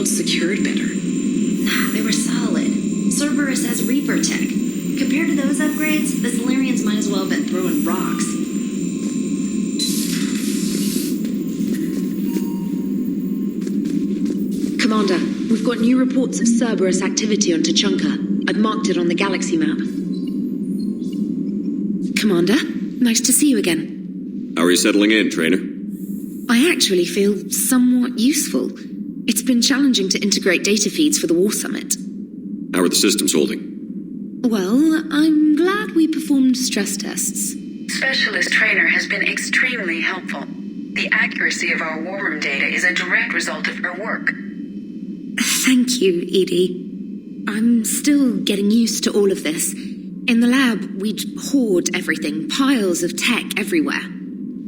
felt secured better. Nah, they were solid. Cerberus has Reaper tech. Compared to those upgrades, the Solarians might as well have been throwing rocks. Commander, we've got new reports of Cerberus activity on Tuchanka. I've marked it on the galaxy map. Commander, nice to see you again. How are you settling in, Trainer? I actually feel somewhat useful. It's been challenging to integrate data feeds for the War Summit. How are the systems holding? Well, I'm glad we performed stress tests. Specialist Trainer has been extremely helpful. The accuracy of our war room data is a direct result of her work. Thank you, Edie. I'm still getting used to all of this. In the lab, we'd hoard everything, piles of tech everywhere.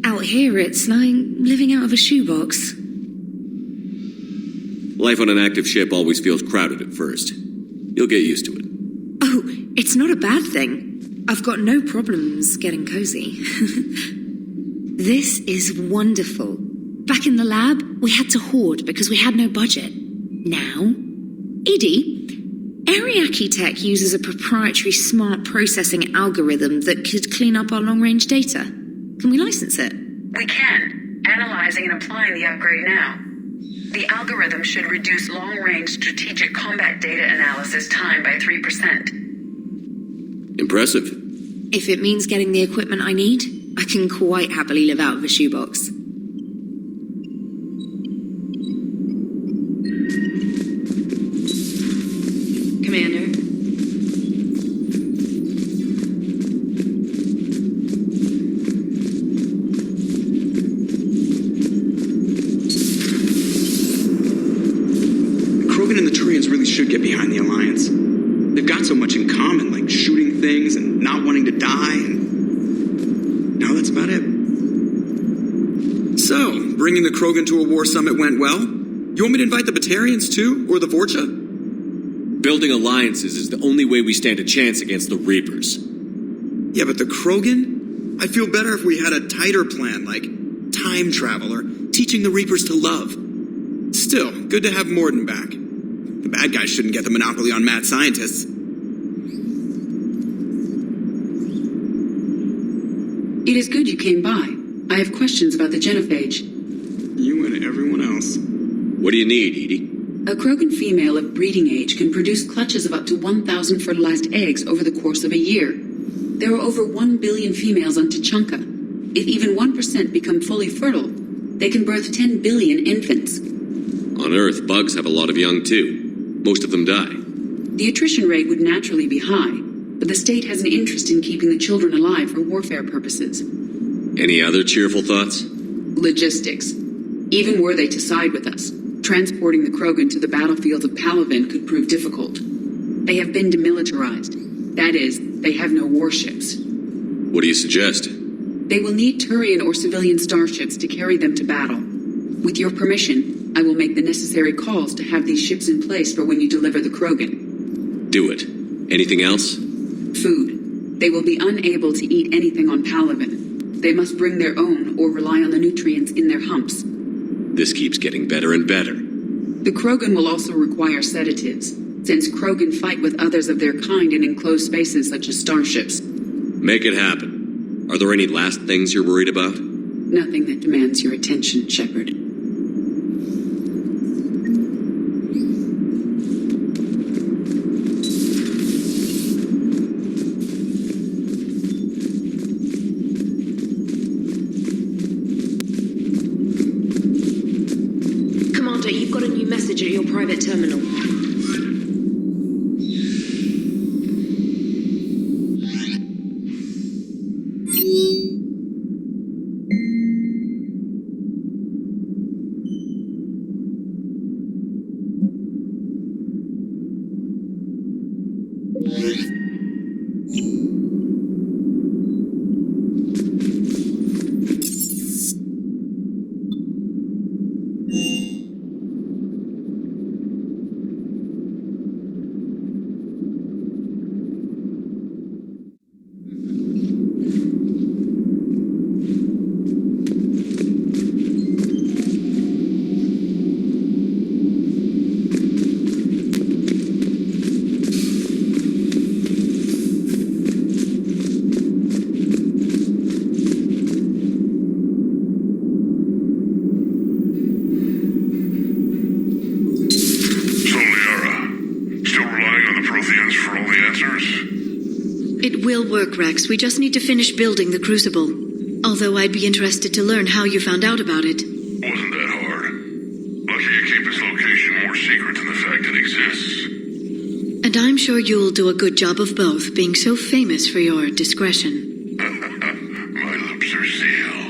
Out here, it's like living out of a shoebox. Life on an active ship always feels crowded at first. You'll get used to it. Oh, it's not a bad thing. I've got no problems getting cozy. This is wonderful. Back in the lab, we had to hoard because we had no budget. Now, Edie, Ariake Tech uses a proprietary smart processing algorithm that could clean up our long-range data. Can we license it? We can. Analyzing and applying the upgrade now. The algorithm should reduce long-range strategic combat data analysis time by 3%. Impressive. If it means getting the equipment I need, I can quite happily live out of a shoebox. Commander? Krogan and the Turians really should get behind the Alliance. They've got so much in common, like shooting things and not wanting to die, and now that's about it. So, bringing the Krogan to a war summit went well? You want me to invite the Batarians too, or the Vorcha? Building alliances is the only way we stand a chance against the Reapers. Yeah, but the Krogan? I'd feel better if we had a tighter plan, like time travel or teaching the Reapers to love. Still, good to have Morden back. The bad guys shouldn't get the monopoly on mad scientists. It is good you came by. I have questions about the genophage. You and everyone else. What do you need, Edie? A Krogan female of breeding age can produce clutches of up to 1,000 fertilized eggs over the course of a year. There are over 1 billion females on Tuchanka. If even 1% become fully fertile, they can birth 10 billion infants. On Earth, bugs have a lot of young too. Most of them die. The attrition rate would naturally be high, but the state has an interest in keeping the children alive for warfare purposes. Any other cheerful thoughts? Logistics. Even were they to side with us, transporting the Krogan to the battlefields of Palaven could prove difficult. They have been demilitarized. That is, they have no warships. What do you suggest? They will need Turian or civilian starships to carry them to battle. With your permission, I will make the necessary calls to have these ships in place for when you deliver the Krogan. Do it. Anything else? Food. They will be unable to eat anything on Palaven. They must bring their own or rely on the nutrients in their humps. This keeps getting better and better. The Krogan will also require sedatives, since Krogan fight with others of their kind in enclosed spaces such as starships. Make it happen. Are there any last things you're worried about? Nothing that demands your attention, Shepard. You've got a new message at your private terminal. work, Rex. We just need to finish building the Crucible. Although I'd be interested to learn how you found out about it. Wasn't that hard. Lucky you keep its location more secret than the fact it exists. And I'm sure you'll do a good job of both, being so famous for your discretion. My lips are sealed.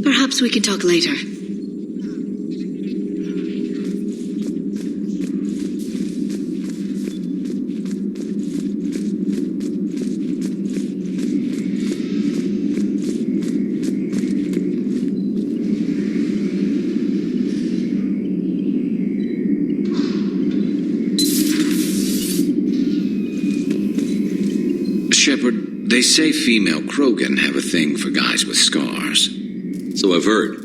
Perhaps we can talk later. Shepard, they say female Krogan have a thing for guys with scars. So I've heard.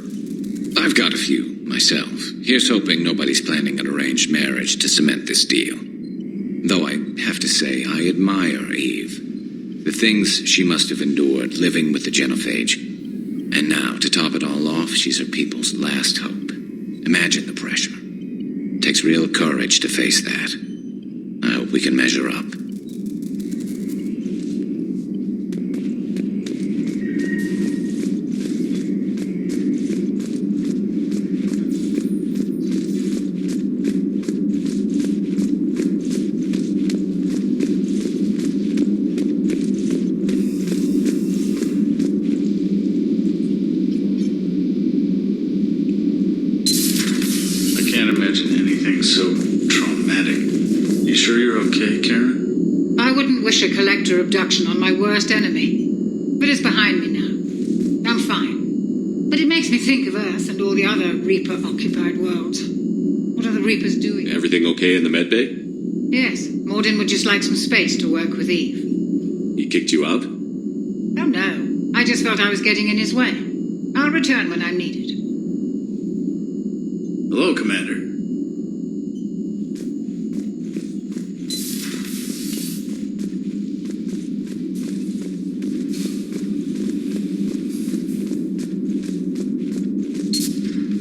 I've got a few, myself. Here's hoping nobody's planning an arranged marriage to cement this deal. Though I have to say, I admire Eve. The things she must have endured living with the Genophage. And now, to top it all off, she's her people's last hope. Imagine the pressure. Takes real courage to face that. I hope we can measure up. A collector abduction on my worst enemy. But it's behind me now. I'm fine. But it makes me think of Earth and all the other Reaper-occupied worlds. What are the Reapers doing? Everything okay in the medbay? Yes. Mordin would just like some space to work with Eve. He kicked you out? Oh, no. I just felt I was getting in his way. I'll return when I'm needed. Hello, Commander.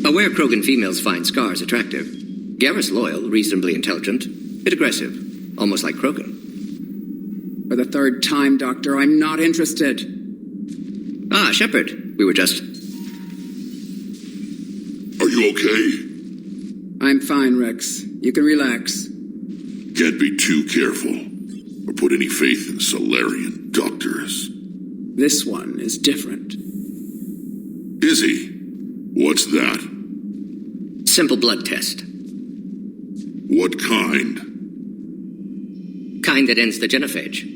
Aware Krogan females find scars attractive. Garrus loyal, reasonably intelligent, bit aggressive, almost like Krogan. For the third time, Doctor, I'm not interested. Ah, Shepard, we were just... Are you okay? I'm fine, Rex. You can relax. Can't be too careful, or put any faith in Solarian doctors. This one is different. Is he? What's that? Simple blood test. What kind? Kind that ends the genophage.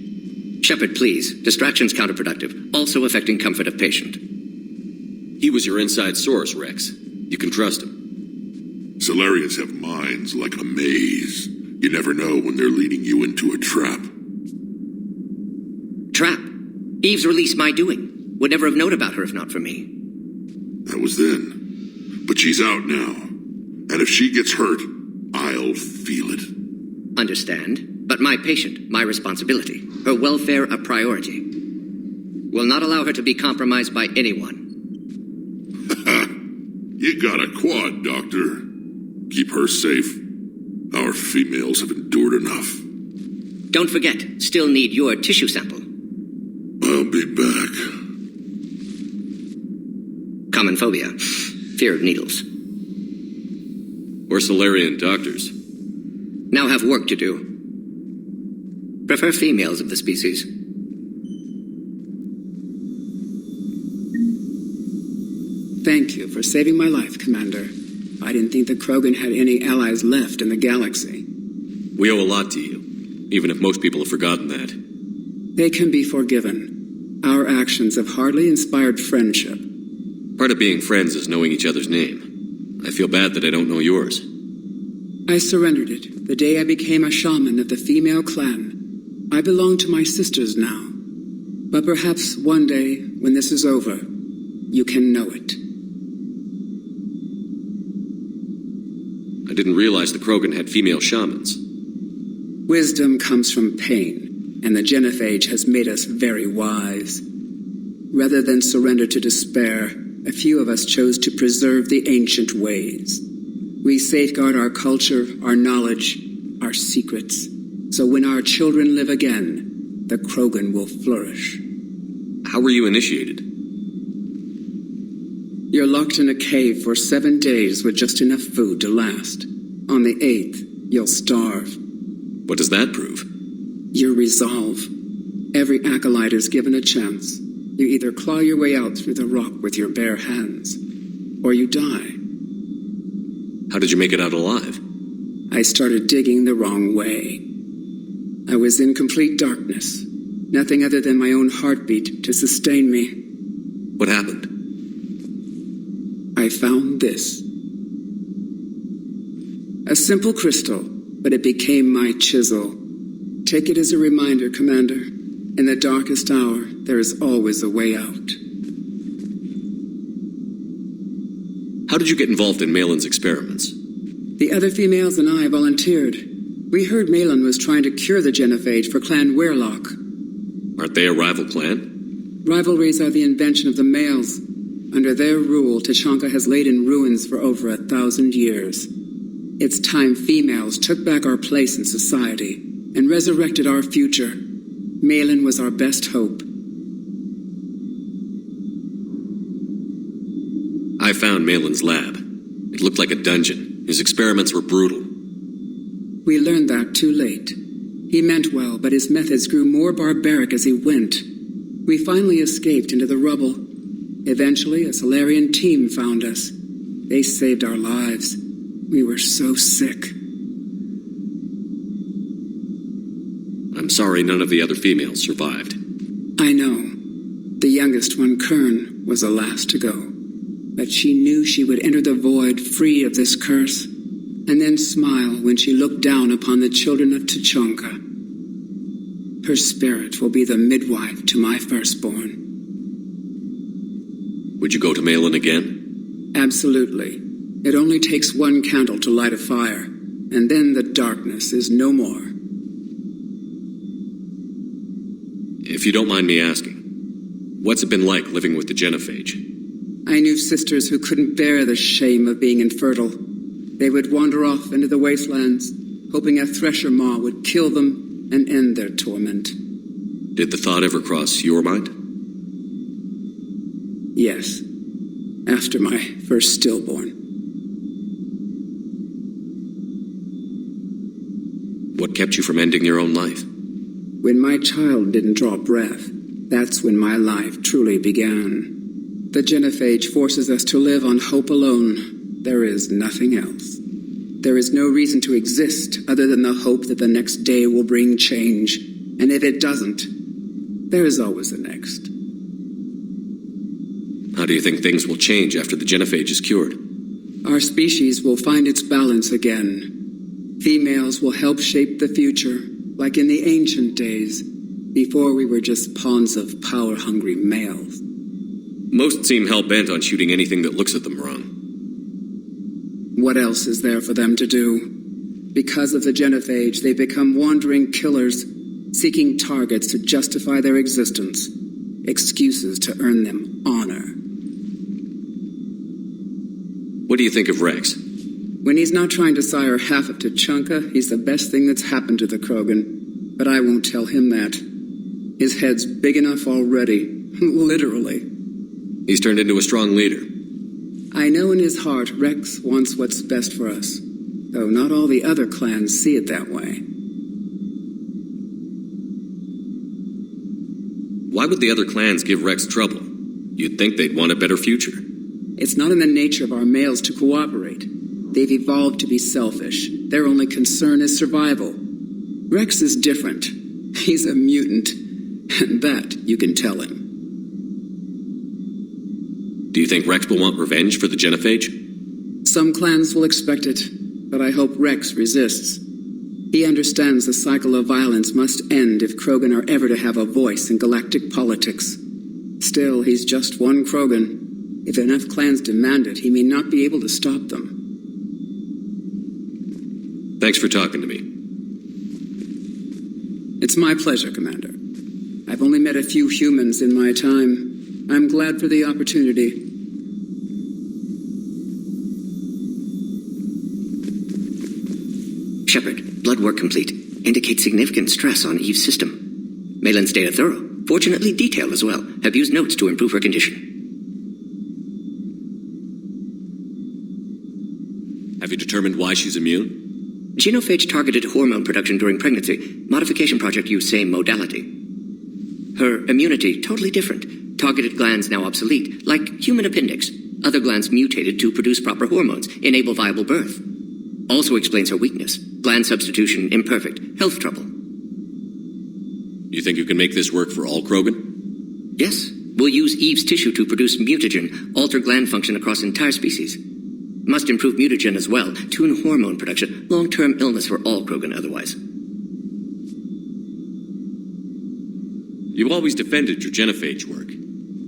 Shepard, please. Distraction's counterproductive, also affecting comfort of patient. He was your inside source, Rex. You can trust him. Solarians have minds like a maze. You never know when they're leading you into a trap. Trap? Eve's release my doing. Would never have known about her if not for me. That was then. But she's out now. And if she gets hurt, I'll feel it. Understand. But my patient, my responsibility. Her welfare a priority. Will not allow her to be compromised by anyone. You got a quad, Doctor. Keep her safe. Our females have endured enough. Don't forget, still need your tissue sample. I'll be back. Common phobia. Fear of needles. We're Solarian doctors. Now have work to do. Prefer females of the species. Thank you for saving my life, Commander. I didn't think the Krogan had any allies left in the galaxy. We owe a lot to you, even if most people have forgotten that. They can be forgiven. Our actions have hardly inspired friendship. Part of being friends is knowing each other's name. I feel bad that I don't know yours. I surrendered it the day I became a shaman of the female clan. I belong to my sisters now. But perhaps one day, when this is over, you can know it. I didn't realize the Krogan had female shamans. Wisdom comes from pain. and the genophage has made us very wise. Rather than surrender to despair, a few of us chose to preserve the ancient ways. We safeguard our culture, our knowledge, our secrets, so when our children live again, the Krogan will flourish. How were you initiated? You're locked in a cave for 7 days with just enough food to last. On the 8th, you'll starve. What does that prove? Your resolve. Every acolyte is given a chance. You either claw your way out through the rock with your bare hands, or you die. How did you make it out alive? I started digging the wrong way. I was in complete darkness. Nothing other than my own heartbeat to sustain me. What happened? I found this. A simple crystal, but it became my chisel. Take it as a reminder, Commander. In the darkest hour, there is always a way out. How did you get involved in Malin's experiments? The other females and I volunteered. We heard Malin was trying to cure the genophage for Clan Weirlock. Aren't they a rival clan? Rivalries are the invention of the males. Under their rule, Tuchanka has laid in ruins for over 1,000 years. It's time females took back our place in society and resurrected our future. Malin was our best hope. I found Malin's lab. It looked like a dungeon. His experiments were brutal. We learned that too late. He meant well, but his methods grew more barbaric as he went. We finally escaped into the rubble. Eventually, a Solarian team found us. They saved our lives. We were so sick. I'm sorry none of the other females survived. I know. The youngest one, Kern, was the last to go. But she knew she would enter the void free of this curse, and then smile when she looked down upon the children of Tuchanka. Her spirit will be the midwife to my firstborn. Would you go to Malin again? Absolutely. It only takes one candle to light a fire, and then the darkness is no more. If you don't mind me asking, what's it been like living with the genophage? I knew sisters who couldn't bear the shame of being infertile. They would wander off into the wastelands, hoping a thresher maw would kill them and end their torment. Did the thought ever cross your mind? Yes, after my first stillborn. What kept you from ending your own life? When my child didn't draw breath, that's when my life truly began. The genophage forces us to live on hope alone. There is nothing else. There is no reason to exist other than the hope that the next day will bring change. And if it doesn't, there is always the next. How do you think things will change after the genophage is cured? Our species will find its balance again. Females will help shape the future, like in the ancient days, before we were just pawns of power-hungry males. Most seem hell-bent on shooting anything that looks at them wrong. What else is there for them to do? Because of the genophage, they become wandering killers, seeking targets to justify their existence, excuses to earn them honor. What do you think of Rex? When he's not trying to sire half of Tuchanka, he's the best thing that's happened to the Krogan. But I won't tell him that. His head's big enough already. Literally. He's turned into a strong leader. I know in his heart Rex wants what's best for us, though not all the other clans see it that way. Why would the other clans give Rex trouble? You'd think they'd want a better future. It's not in the nature of our males to cooperate. They've evolved to be selfish. Their only concern is survival. Rex is different. He's a mutant, and that you can tell him. Do you think Rex will want revenge for the genophage? Some clans will expect it, but I hope Rex resists. He understands the cycle of violence must end if Krogan are ever to have a voice in galactic politics. Still, he's just one Krogan. If enough clans demand it, he may not be able to stop them. Thanks for talking to me. It's my pleasure, Commander. I've only met a few humans in my time. I'm glad for the opportunity. Shepard, blood work complete. Indicates significant stress on Eve's system. Malin's data thorough. Fortunately detailed as well. Have used notes to improve her condition. Have you determined why she's immune? Genophage targeted hormone production during pregnancy. Modification project used same modality. Her immunity totally different. Targeted glands now obsolete, like human appendix. Other glands mutated to produce proper hormones, enable viable birth. Also explains her weakness. Gland substitution imperfect. Health trouble. You think you can make this work for all Krogan? Yes. We'll use Eve's tissue to produce mutagen, alter gland function across entire species. Must improve mutagen as well, tune hormone production, long-term illness for all Krogan otherwise. You've always defended your genophage work.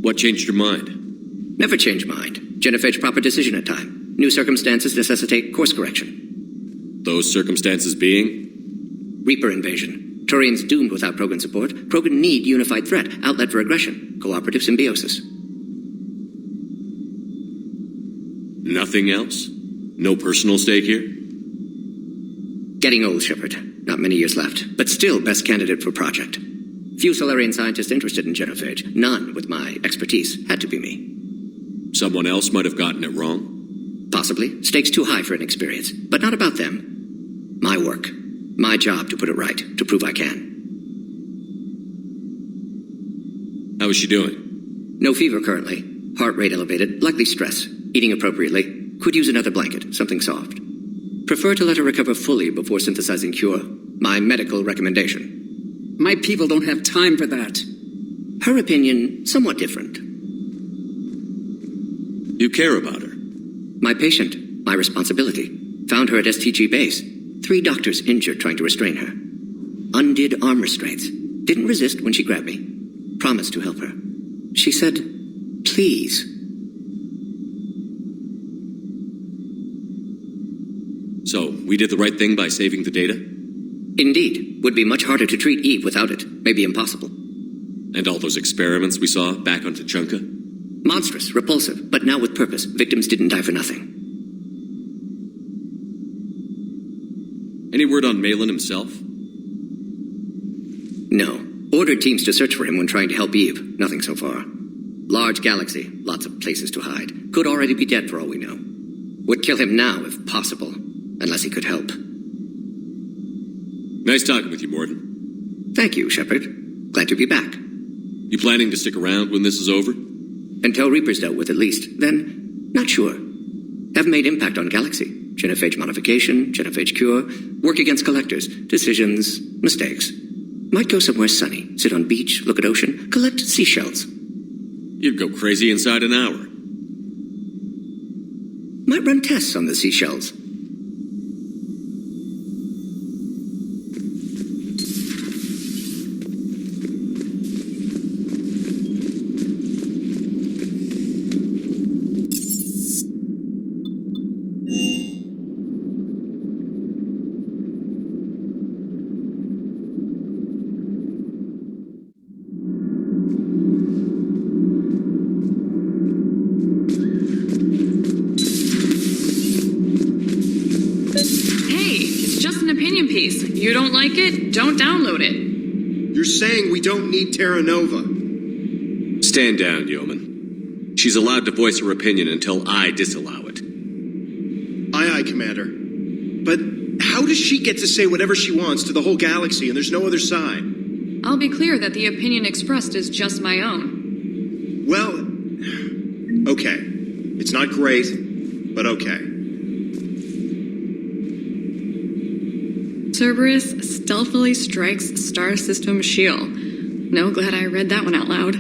What changed your mind? Never change mind. Genophage proper decision at time. New circumstances necessitate course correction. Those circumstances being? Reaper invasion. Turians doomed without Krogan support. Krogan need unified threat, outlet for aggression, cooperative symbiosis. Nothing else? No personal stake here? Getting old, Shepard. Not many years left, but still best candidate for project. Few Solarian scientists interested in genophage. None with my expertise. Had to be me. Someone else might have gotten it wrong? Possibly. Stakes too high for inexperience. But not about them. My work. My job to put it right. To prove I can. How is she doing? No fever currently. Heart rate elevated. Likely stress. Eating appropriately. Could use another blanket. Something soft. Prefer to let her recover fully before synthesizing cure. My medical recommendation. My people don't have time for that. Her opinion, somewhat different. You care about her? My patient. My responsibility. Found her at STG base. 3 doctors injured trying to restrain her. Undid arm restraints. Didn't resist when she grabbed me. Promised to help her. She said, please. So, we did the right thing by saving the data? Indeed. Would be much harder to treat Eve without it. Maybe impossible. And all those experiments we saw back on Tuchanka? Monstrous, repulsive, but now with purpose. Victims didn't die for nothing. Any word on Malin himself? No. Ordered teams to search for him when trying to help Eve. Nothing so far. Large galaxy. Lots of places to hide. Could already be dead for all we know. Would kill him now if possible. Unless he could help. Nice talking with you, Mordin. Thank you, Shepard. Glad to be back. You planning to stick around when this is over? Until Reaper's dealt with, at least. Then, not sure. Have made impact on Galaxy. Genophage modification, genophage cure, work against collectors, decisions, mistakes. Might go somewhere sunny, sit on beach, look at ocean, collect seashells. You'd go crazy inside an hour. Might run tests on the seashells. You don't like it? Don't download it. You're saying we don't need Terra Nova. Stand down, Yeoman. She's allowed to voice her opinion until I disallow it. Aye, aye, Commander. But how does she get to say whatever she wants to the whole galaxy and there's no other side? I'll be clear that the opinion expressed is just my own. Well, okay. It's not great, but okay. Cerberus stealthily strikes Star System shield. No, glad I read that one out loud.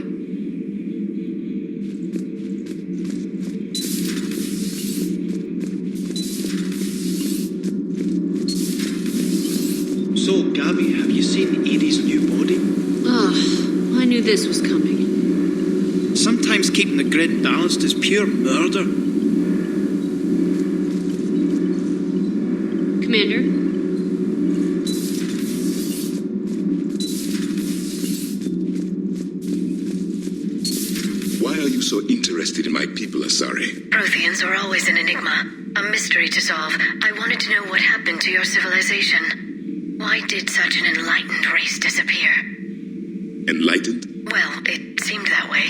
So, Gabby, have you seen Edie's new body? Ugh, I knew this was coming. Sometimes keeping the grid balanced is pure murder. Commander? Why are you so interested in my people, Asari? Protheans are always an enigma, a mystery to solve. I wanted to know what happened to your civilization. Why did such an enlightened race disappear? Enlightened? Well, it seemed that way.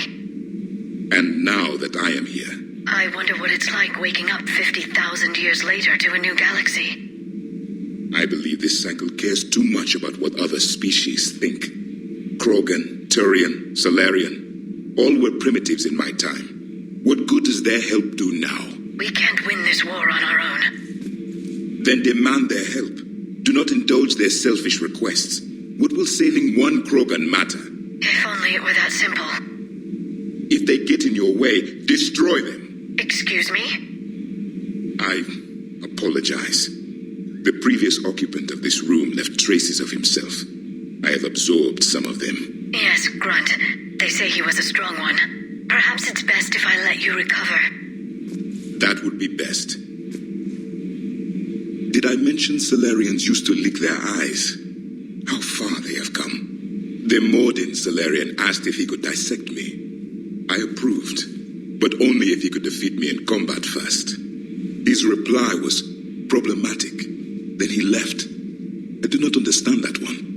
And now that I am here, I wonder what it's like waking up 50,000 years later to a new galaxy. I believe this cycle cares too much about what other species think. Krogan, Turian, Solarian, all were primitives in my time. What good does their help do now? We can't win this war on our own. Then demand their help. Do not indulge their selfish requests. What will saving one Krogan matter? If only it were that simple. If they get in your way, destroy them. Excuse me? I apologize. The previous occupant of this room left traces of himself. I have absorbed some of them. Yes, Grunt. They say he was a strong one. Perhaps it's best if I let you recover. That would be best. Did I mention Solarians used to lick their eyes? How far they have come. The Mordin Solarian asked if he could dissect me. I approved, but only if he could defeat me in combat first. His reply was problematic. Then he left. I do not understand that one.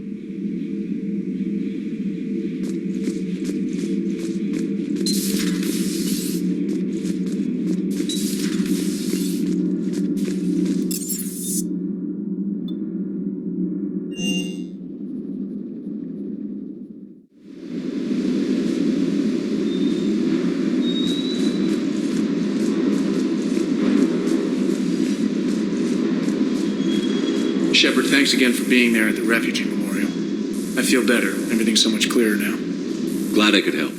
Shepard, thanks again for being there at the Refugee Memorial. I feel better. Everything's so much clearer now. Glad I could help.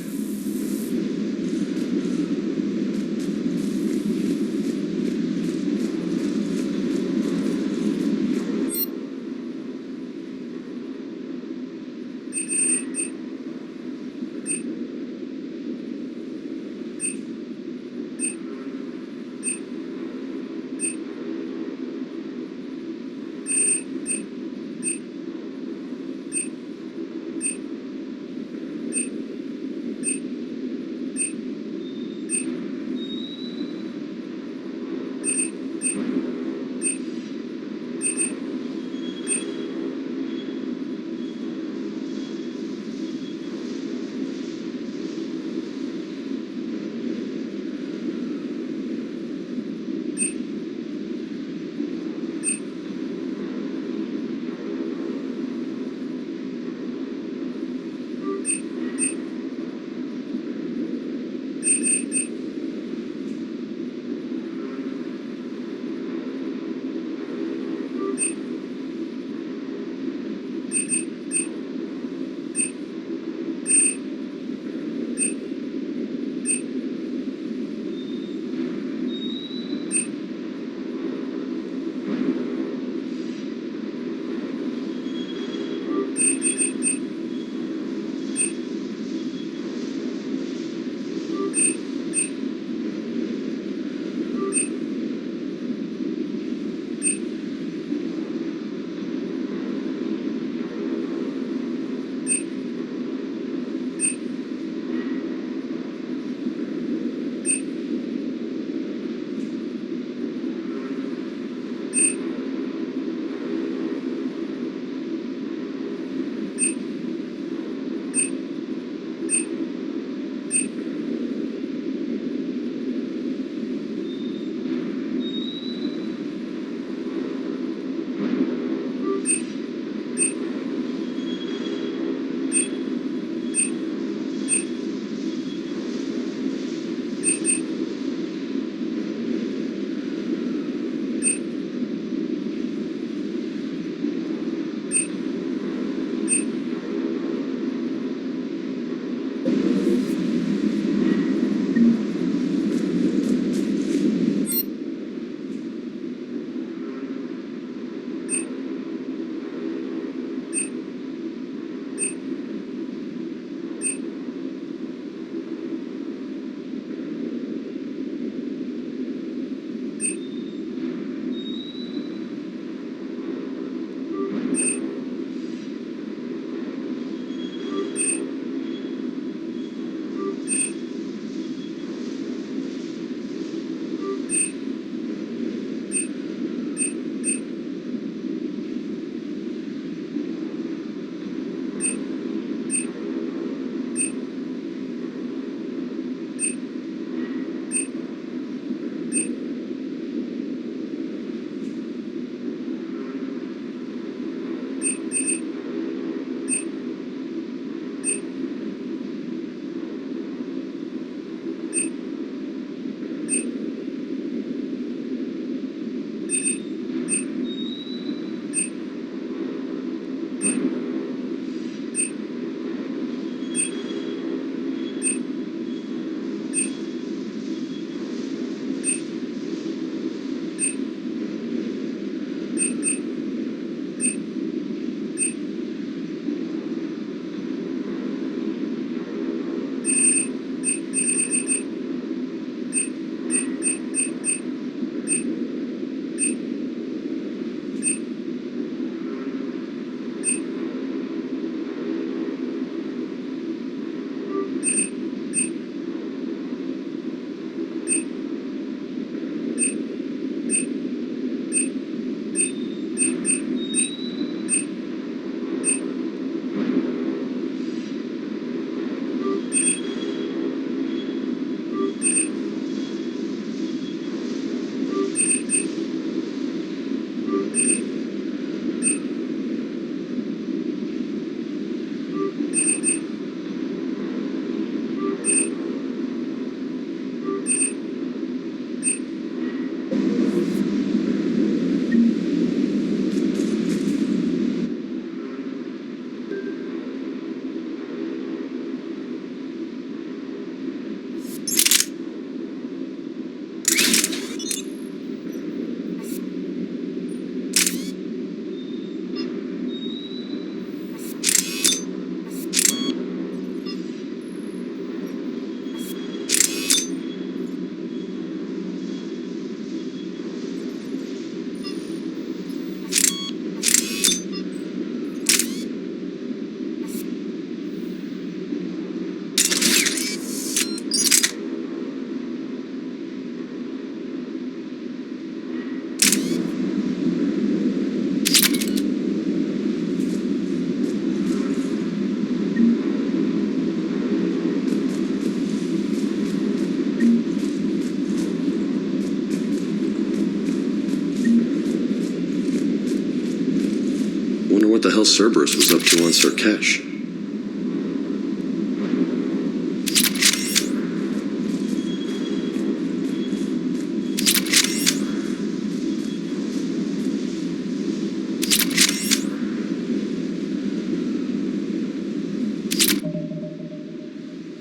what the hell Cerberus was up to on Surkesh.